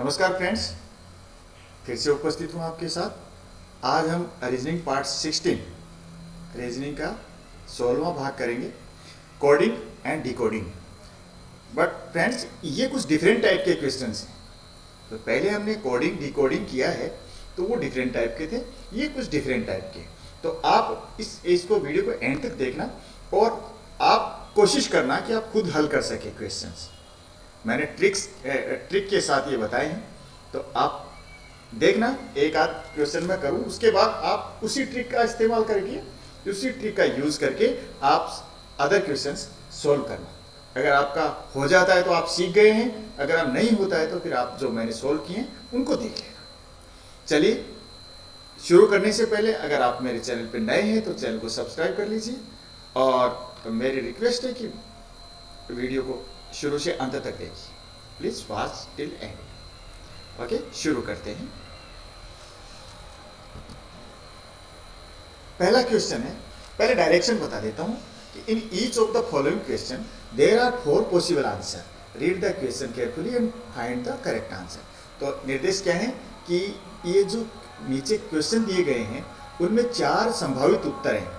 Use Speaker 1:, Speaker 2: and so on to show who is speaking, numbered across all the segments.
Speaker 1: नमस्कार फ्रेंड्स, फिर से उपस्थित हूँ आपके साथ। आज हम रीजनिंग पार्ट 16 रीजनिंग का 16वां भाग करेंगे, coding and decoding. But friends, ये कुछ डिफरेंट टाइप के क्वेश्चंस हैं। तो पहले हमने कोडिंग डिकोडिंग किया है तो वो डिफरेंट टाइप के थे, ये कुछ डिफरेंट टाइप के। तो आप इसको वीडियो को एंड तक देखना और आप कोशिश करना कि आप खुद हल कर सके क्वेश्चंस। मैंने ट्रिक के साथ ये बताए हैं, तो आप देखना। एक आध क्वेश्चन मैं करूं, उसके बाद आप उसी ट्रिक का इस्तेमाल करके, उसी ट्रिक का यूज करके आप अदर क्वेश्चंस सॉल्व करना। अगर आपका हो जाता है तो आप सीख गए हैं, अगर आप नहीं होता है तो फिर आप जो मैंने सॉल्व किए हैं उनको देख लेना। चलिए शुरू करने से पहले अगर आप मेरे चैनल पर नए हैं तो चैनल को सब्सक्राइब कर लीजिए, और मेरी रिक्वेस्ट है कि वीडियो को शुरू से अंत तक देखिए। Please watch till and. Okay, शुरू करते हैं। पहला क्वेश्चन है, पहले डायरेक्शन बता देता हूं कि in each of the following question there are 4 possible answer. Read the question carefully and find the correct answer. तो निर्देश क्या है कि ये जो नीचे क्वेश्चन दिए गए हैं उनमें 4 संभावित उत्तर हैं।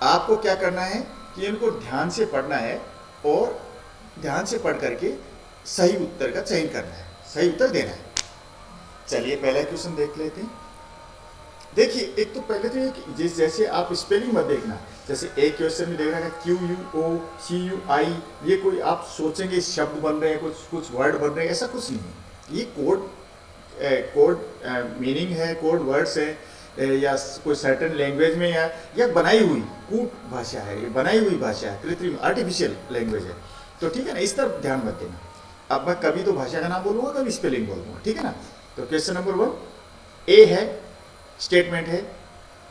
Speaker 1: आपको क्या करना है कि इनको ध्यान से पढ़ना है और ध्यान से पढ़ करके सही उत्तर का चयन करना है, सही उत्तर देना है। चलिए पहला क्वेश्चन देख लेते हैं। देखिए, एक तो पहले तो ये जैसे आप स्पेलिंग मत देखना। जैसे एक क्वेश्चन में देखना है QUOCUI, ये कोई आप सोचेंगे शब्द बन रहे हैं, कुछ वर्ड बन रहे हैं, ऐसा कुछ नहीं है। ये कोड मीनिंग है, कोड वर्ड्स है, या कोई सर्टेन लैंग्वेज में या बनाई हुई कूट भाषा है, ये बनाई हुई भाषा है, कृत्रिम आर्टिफिशियल लैंग्वेज है। तो ठीक है ना, इस तरफ ध्यान मत देना। अब मैं कभी तो भाषा का नाम बोलूंगा, कभी स्पेलिंग बोलूंगा, ठीक है ना। तो क्वेश्चन नंबर 1 ए है, स्टेटमेंट है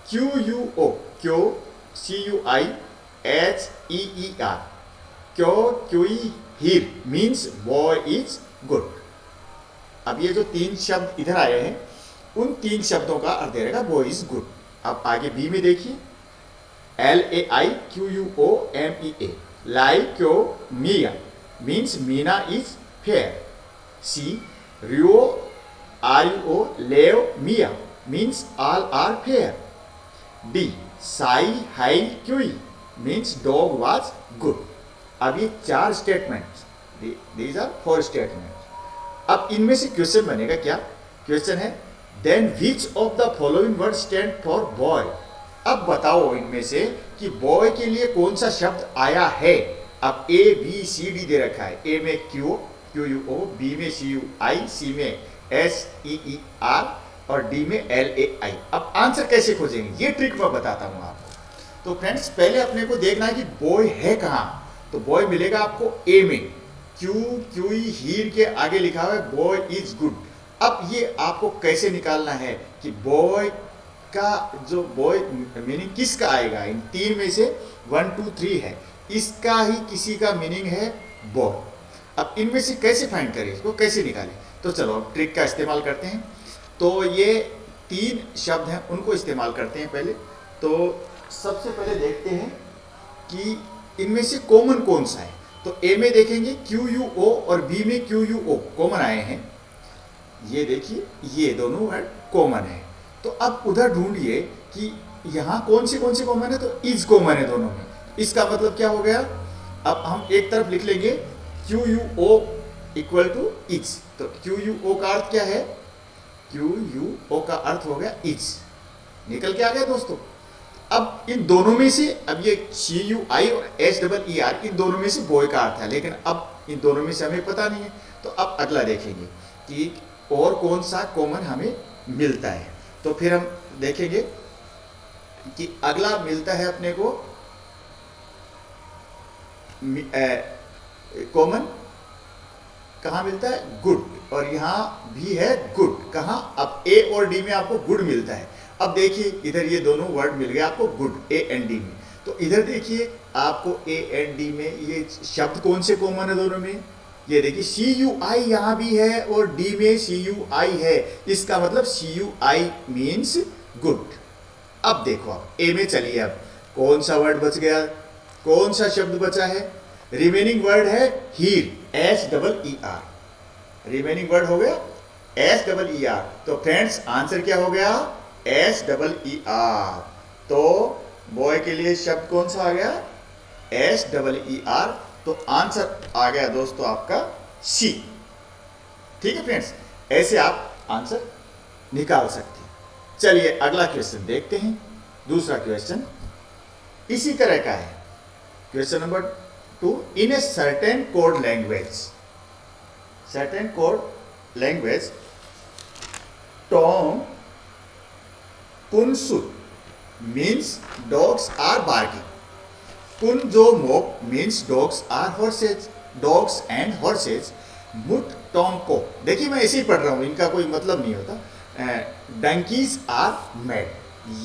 Speaker 1: QUOCUIHEER, क्योई हीर मीन्स बॉय इज गुड। अब ये जो 3 शब्द इधर आए हैं, उन 3 शब्दों का अर्थ दे रहेगा बॉय इज गुड। अब आगे बी में देखिए, LAIQUOMEA, लाइक्यो मिया means Meena is fair. C रियो RUO लेव मिया means all are fair. D साई हाई क्यूई मीन्स डॉग वाज गुड। अब ये 4 स्टेटमेंट्स, दीज आर 4 स्टेटमेंट्स। अब इनमें से क्वेश्चन बनेगा क्या? क्वेश्चन है then which of the following word stand for boy. अब बताओ इनमें से कि बॉय के लिए कौन सा शब्द आया है। अब ABCD दे रखा है। ए में QUO, बी में CUI, सी में SEER और डी में LAI। अब आंसर कैसे खोजेंगे, ये ट्रिक मैं बताता हूं आपको। तो फ्रेंड्स, पहले अपने को देखना है कि बॉय है कहां। तो बॉय मिलेगा आपको ए में, क्यूई हीर के आगे लिखा हुआ है बॉय इज गुड। अब ये आपको कैसे निकालना है कि बॉय का जो बॉय मीनिंग किसका आएगा। इन 3 में से 1 2 3 है, इसका ही किसी का मीनिंग है बॉय। अब इनमें से कैसे फाइंड करें, इसको कैसे निकालें। तो चलो अब ट्रिक का इस्तेमाल करते हैं। तो ये 3 शब्द हैं, उनको इस्तेमाल करते हैं पहले। तो सबसे पहले देखते हैं कि इनमें से कॉमन कौन सा है। तो ए में देखेंगे QUO और बी में QUO कॉमन आए हैं। ये देखिए, ये दोनों वर्ड कॉमन है। तो अब उधर ढूंढिए कि यहाँ कौन से कॉमन है। तो इज कॉमन है दोनों में। इसका मतलब क्या हो गया, अब हम एक तरफ लिख लेंगे QUO इक्वल टू इज। तो QUO का अर्थ क्या है, QUO का अर्थ हो गया इज। निकल के आ गया दोस्तों। अब इन दोनों में से, अब ये CUI और HEER, इन दोनों में से बॉय का अर्थ है, लेकिन अब इन दोनों में से हमें पता नहीं है। तो अब अगला देखेंगे कि और कौन सा कॉमन हमें मिलता है। तो फिर हम देखेंगे कि अगला मिलता है अपने को कॉमन कहाँ मिलता है, गुड। और यहाँ भी है गुड। कहाँ, अब ए और डी में आपको गुड मिलता है। अब देखिए इधर ये दोनों वर्ड मिल गए आपको गुड, A एंड D में। तो इधर देखिए आपको A एंड D में ये शब्द कौन से कॉमन है दोनों में। ये देखिए CUI यहाँ भी है और D में CUI है, इसका मतलब CUI मीन्स गुड। अब देखो, आप A में चलिए, अब कौन सा वर्ड बच गया, कौन सा शब्द बचा है। रिमेनिंग वर्ड है हीर, HEER। रिमेनिंग वर्ड हो गया SEER। तो फ्रेंड्स आंसर क्या हो गया? SEER। तो बॉय के लिए शब्द कौन सा आ गया? SEER। तो आंसर आ गया दोस्तों आपका सी। ठीक है फ्रेंड्स, ऐसे आप आंसर निकाल सकते हैं। चलिए अगला क्वेश्चन देखते हैं। दूसरा क्वेश्चन इसी तरह का है। Question number 2, in a certain code language टॉम कुनसुत मीन्स डॉग्स आर बार्किंग। कुन मोक मीन्स डॉग्स एंड हॉर्सेज। मुट टॉम को, देखिए मैं ऐसे ही पढ़ रहा हूं, इनका कोई मतलब नहीं होता। Donkeys are mad.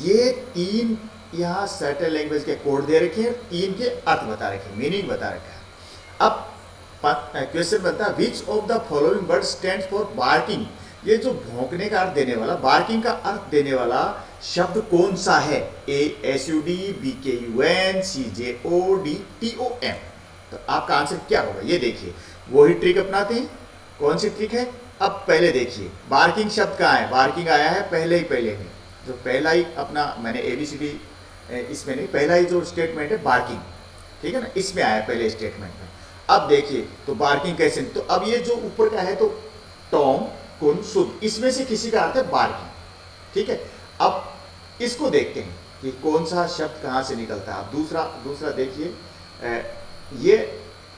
Speaker 1: ये तीन यहाँ सर्टेन लैंग्वेज के कोड दे रखे हैं, तीन के अर्थ बता रखे हैं, मीनिंग बता रखा है। अब क्वेश्चन बनता है विच of the following word stand for barking. ये जो भौंकने का अर्थ देने वाला, बार्किंग का अर्थ देने वाला शब्द कौन सा है? ASUD, BKUN, CJOD, TOM। तो आपका आंसर क्या होगा? ये देखिए, वही ट्रिक अपनाते हैं। कौन सी ट्रिक है? अब पहले देखिए बार्किंग शब्द कहाँ है? बार्किंग आया है पहले में, जो पहला ही अपना मैंने ABCD इसमें नहीं, पहला ही जो स्टेटमेंट है बार्किंग, ठीक है ना, इसमें आया पहले स्टेटमेंट में। अब देखिए तो बार्किंग कैसे, तो अब ये जो ऊपर का है तो टॉम, कुन, सुद, इसमें से किसी का अर्थ है बार्किंग। ठीक है, अब इसको देखते हैं कि कौन सा शब्द कहाँ से निकलता है। अब दूसरा देखिए, ये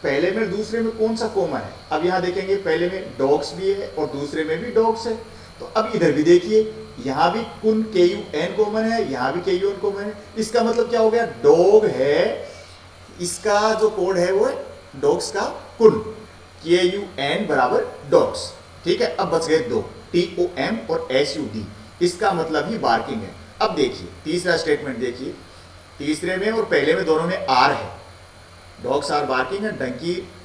Speaker 1: पहले में दूसरे में कौन सा कॉमन है? अब यहाँ देखेंगे पहले में डॉग्स भी है और दूसरे में भी डॉग्स है। तो अब इधर भी देखिए, यहाँ भी कुन KUN कॉमन है, यहाँ भी KUN कॉमन है। इसका मतलब क्या हो गया? डॉग है, इसका जो कोड है वो है डॉग्स का कुन, KUN बराबर डॉग्स। ठीक है, अब बच गए दो, TOM और SUD। इसका मतलब ही बार्किंग है। अब देखिए तीसरा स्टेटमेंट देखिए, तीसरे में और पहले में दोनों में आर है। डॉग्स आर बार्किंग है,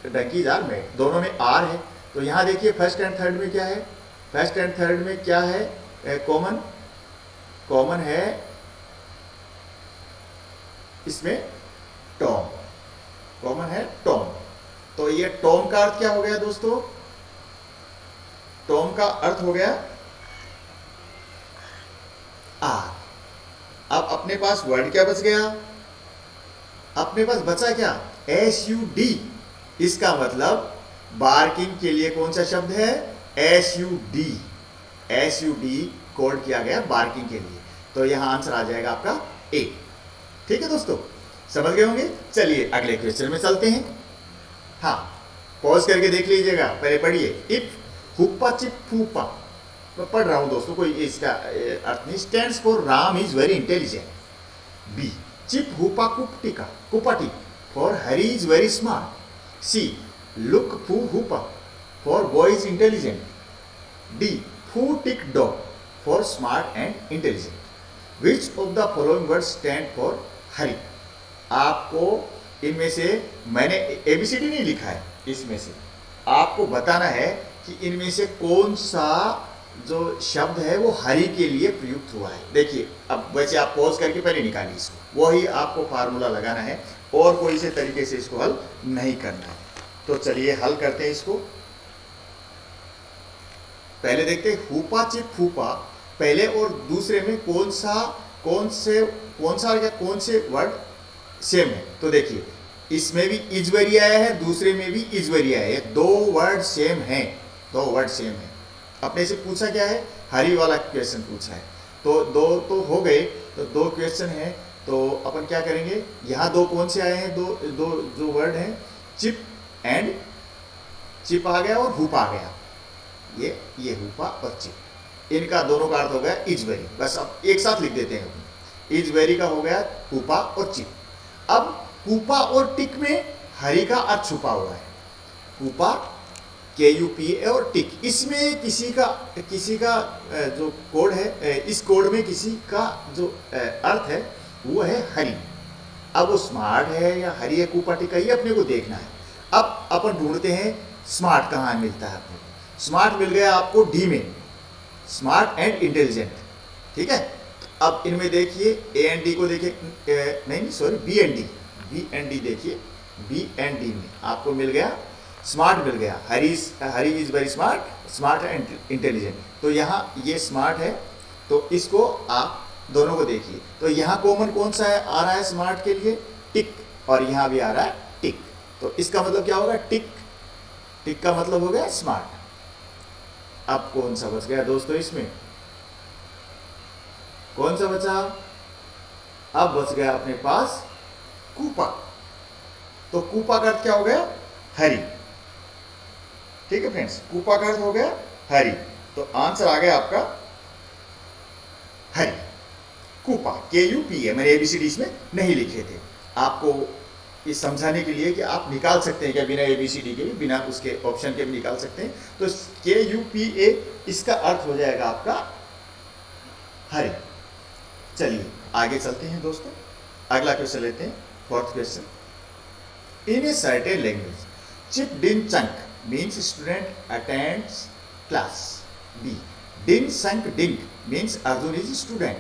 Speaker 1: डंकीज आर मैड, दोनों में आर है। तो यहाँ देखिए फर्स्ट एंड थर्ड में क्या है? फर्स्ट एंड थर्ड में क्या है? कॉमन है इसमें टॉम, कॉमन है टॉम। तो ये टॉम का अर्थ क्या हो गया दोस्तों? टॉम का अर्थ हो गया आर। अब अपने पास वर्ड क्या बच गया? अपने पास बचा क्या? SUD। इसका मतलब बार्किंग के लिए कौन सा शब्द है? SUD। SUD कोड किया गया बार्किंग के लिए। तो यहां आंसर आ जाएगा आपका A। ठीक है दोस्तों, समझ गए होंगे। चलिए अगले क्वेश्चन में चलते हैं। हाँ, पॉज करके देख लीजिएगा, पहले पढ़िए। इफ हुप्पा चिप फूपा, मैं पढ़ रहा हूं दोस्तों, कोई इसका अर्थ नहीं। Stands for Ram is very intelligent. B, चिप हुपा कुपटिका कुपाटी for Hari is very smart. C, लुक फू हुपा for boy is intelligent. D, फू टिक dog for smart and intelligent. Which of the following word stand for Hari? आपको इनमें से, मैंने ABCD नहीं लिखा है, इसमें से आपको बताना है कि इनमें से कौन सा जो शब्द है वो हरी के लिए प्रयुक्त हुआ है। देखिए अब वैसे आप पॉज करके पहले निकालिए इसको, वही आपको फार्मूला लगाना है और कोई से तरीके से इसको हल नहीं करना है। तो चलिए हल करते हैं इसको। पहले देखते हैं हुपा चिप फूपा, पहले और दूसरे में कौन से वर्ड सेम है? तो देखिए इसमें भी इज वेरी आया है, दूसरे में भी इज वेरी आया है, दो वर्ड सेम है। अपने से पूछा क्या है? हरी वाला क्वेश्चन पूछा है। तो दो तो हो गए, तो दो क्वेश्चन है। तो अपन क्या करेंगे, यहाँ दो कौन से आए हैं? दो जो वर्ड हैं, चिप आ गया और हुप आ गया। ये हुपा और चिप, इनका दोनों का अर्थ हो गया इज वेरी। बस अब एक साथ लिख देते हैं। इज वेरी का हो गया हुपा और चिप। अब हुपा और टिक में हरी का अर्थ छुपा हुआ है। हुपा KUPA और टिक, इसमें किसी का जो कोड है, इस कोड में किसी का जो अर्थ है वो है हरी। अब वो स्मार्ट है या हरी है, कूपा टिक, ये अपने को देखना है। अब अपन ढूंढते हैं स्मार्ट कहाँ मिलता है अपने को। स्मार्ट मिल गया आपको D में, स्मार्ट एंड इंटेलिजेंट। ठीक है, अब इनमें देखिए A एंड D को देखिए, B एंड D देखिए, B एंड D में आपको मिल गया स्मार्ट मिल गया, Hari is very smart, smart and intelligent. तो यहाँ ये स्मार्ट है, तो इसको आप दोनों को देखिए। तो यहाँ कॉमन कौन सा है आ रहा है स्मार्ट के लिए? टिक, और यहाँ भी आ रहा है टिक। तो इसका मतलब क्या होगा? टिक, टिक का मतलब हो गया स्मार्ट। अब कौन सा बच गया दोस्तों इसमें? कौन सा बचा? अब बच गया अपने पास कूपा। तो कूपा का अर्थ क्या हो गया? हरी। ठीक है फ्रेंड्स, कूपा का अर्थ हो गया हरी। तो आंसर आ गया आपका हरी, कूपा, KUPA। मैंने ABCD इसमें नहीं लिखे थे आपको ये समझाने के लिए कि आप निकाल सकते हैं क्या बिना ABCD के भी, बिना उसके ऑप्शन के भी निकाल सकते हैं। तो KUPA इसका अर्थ हो जाएगा आपका हरी। चलिए आगे चलते हैं दोस्तों, अगला क्वेश्चन लेते हैं, fourth question. In a certain language चिप डिन चंक means student attends class. B डिन संक डिंक means Arjun is student.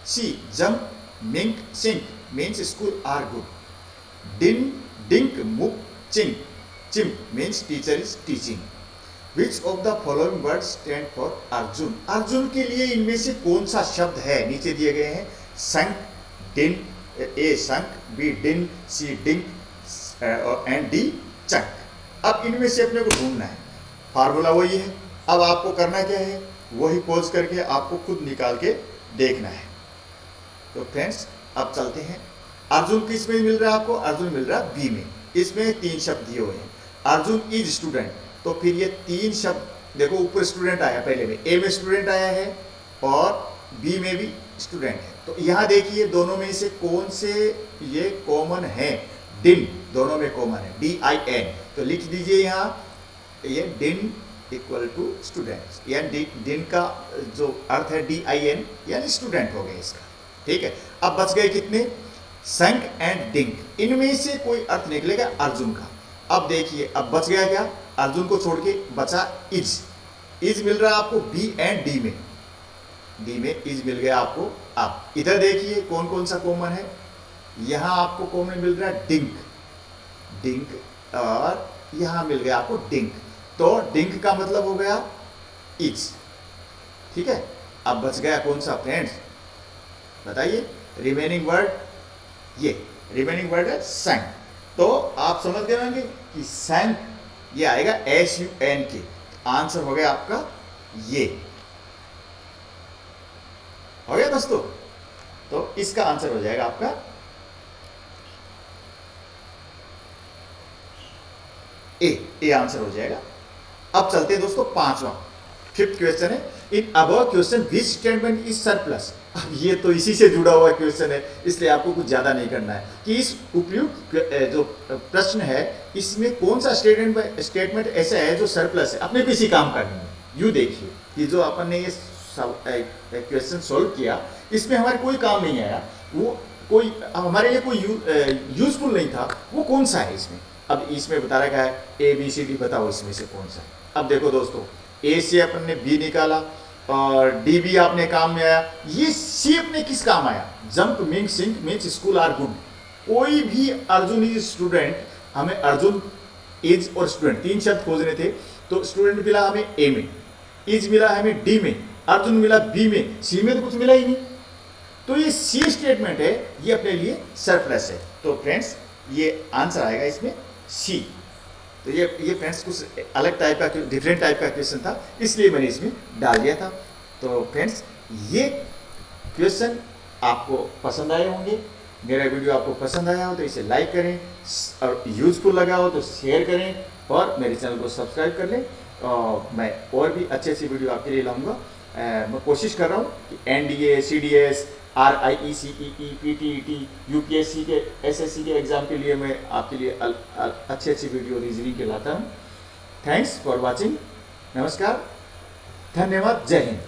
Speaker 1: C जंप mink sink means school are good. Din, dink, muk, chink, chimp means teacher is teaching. Which of the following words stand for Arjun? Arjun के लिए इनमें से कौन सा शब्द है? नीचे दिए गए हैं संक, डिन, A संक, B डिन, C drink and D chunk. अब इनमें से अपने को ढूंढना है, फार्मूला वही है। अब आपको करना क्या है? वही पॉज करके आपको खुद निकाल के देखना है। तो फ्रेंड्स अब चलते हैं। अर्जुन किस में मिल रहा है आपको? अर्जुन मिल रहा है बी में। इसमें 3 शब्द दिए हुए हैं। अर्जुन इज स्टूडेंट, तो फिर ये 3 शब्द देखो, ऊपर स्टूडेंट आया, पहले में ए में स्टूडेंट आया है और बी में भी स्टूडेंट है। तो यहाँ देखिए दोनों में से कौन से ये कॉमन है? डिन, दोनों में कॉमन है, DIN। तो लिख दीजिए यहाँ ये डिन इक्वल टू स्टूडेंट, यानी डिन का जो अर्थ है DIN यानी स्टूडेंट हो गया इसका। ठीक है, अब बच गए कितने? संक एंड डिंक। इनमें से कोई अर्थ निकलेगा अर्जुन का। अब देखिए अब बच गया क्या? अर्जुन को छोड़ के बचा इज। इज मिल रहा है आपको B एंड D में, D में इज मिल गया आपको। अब इधर देखिए कौन कौन सा कॉमन है। यहाँ आपको कॉमन मिल रहा है डिंक, डिंक, और यहाँ मिल गया आपको डिंक। तो डिंक का मतलब हो गया इज। ठीक है, अब बच गया कौन सा फ्रेंड्स? बताइए रिमेनिंग वर्ड। ये रिमेनिंग वर्ड है संक। तो आप समझ गए होंगे कि संक ये आएगा SUN के। आंसर हो गया आपका ये। हो गया दोस्तों? तो इसका आंसर हो जाएगा आपका ए आंसर हो जाएगा। अब चलते हैं दोस्तों पांचवा, फिफ्थ क्वेश्चन है। In above question which statement is surplus. अब ये तो इसी से जुड़ा हुआ क्वेश्चन है, इसलिए आपको कुछ ज्यादा नहीं करना है कि इस उपयुक्त जो प्रश्न है इसमें कौन सा स्टेटमेंट ऐसा है जो सरप्लस है, अपने किसी काम का नहीं है। यू देखिए कि जो अपन ने ये क्वेश्चन सोल्व किया इसमें हमारे कोई काम नहीं आया, वो कोई हमारे लिए कोई यूजफुल नहीं था, वो कौन सा है इसमें। अब इसमें बता रखा है ABCD, बताओ इसमें से कौन सा है। अब देखो दोस्तों, A से अपन ने B निकाला और D भी आपने काम में आया, ये C अपने किस काम आया? Jump mink sink means school are good. कोई भी अर्जुन इज स्टूडेंट, हमें अर्जुन इज और स्टूडेंट 3 शब्द खोजने थे। तो स्टूडेंट मिला हमें A में, इज मिला हमें D में, अर्जुन मिला B में, C में तो कुछ मिला ही नहीं। तो ये C स्टेटमेंट है, ये अपने लिए सरप्लस है। तो फ्रेंड्स ये आंसर आएगा इसमें C। तो ये फ्रेंड्स कुछ अलग टाइप का, डिफरेंट टाइप का क्वेश्चन था, इसलिए मैंने इसमें डाल दिया था। तो फ्रेंड्स ये क्वेश्चन आपको पसंद आए होंगे। मेरा वीडियो आपको पसंद आया हो तो इसे लाइक करें, और यूजफुल लगा हो तो शेयर करें, और मेरे चैनल को सब्सक्राइब कर लें। और मैं और भी अच्छी वीडियो आपके लिए लाऊंगा। मैं कोशिश कर रहा हूँ कि NDA, CDS, RIE, CEE, PTET, UPSC के, SSC के एग्ज़ाम के लिए मैं आपके लिए अच्छी वीडियो रीजनिंग के लाता हूँ। Thanks for watching. नमस्कार, धन्यवाद, जय हिंद।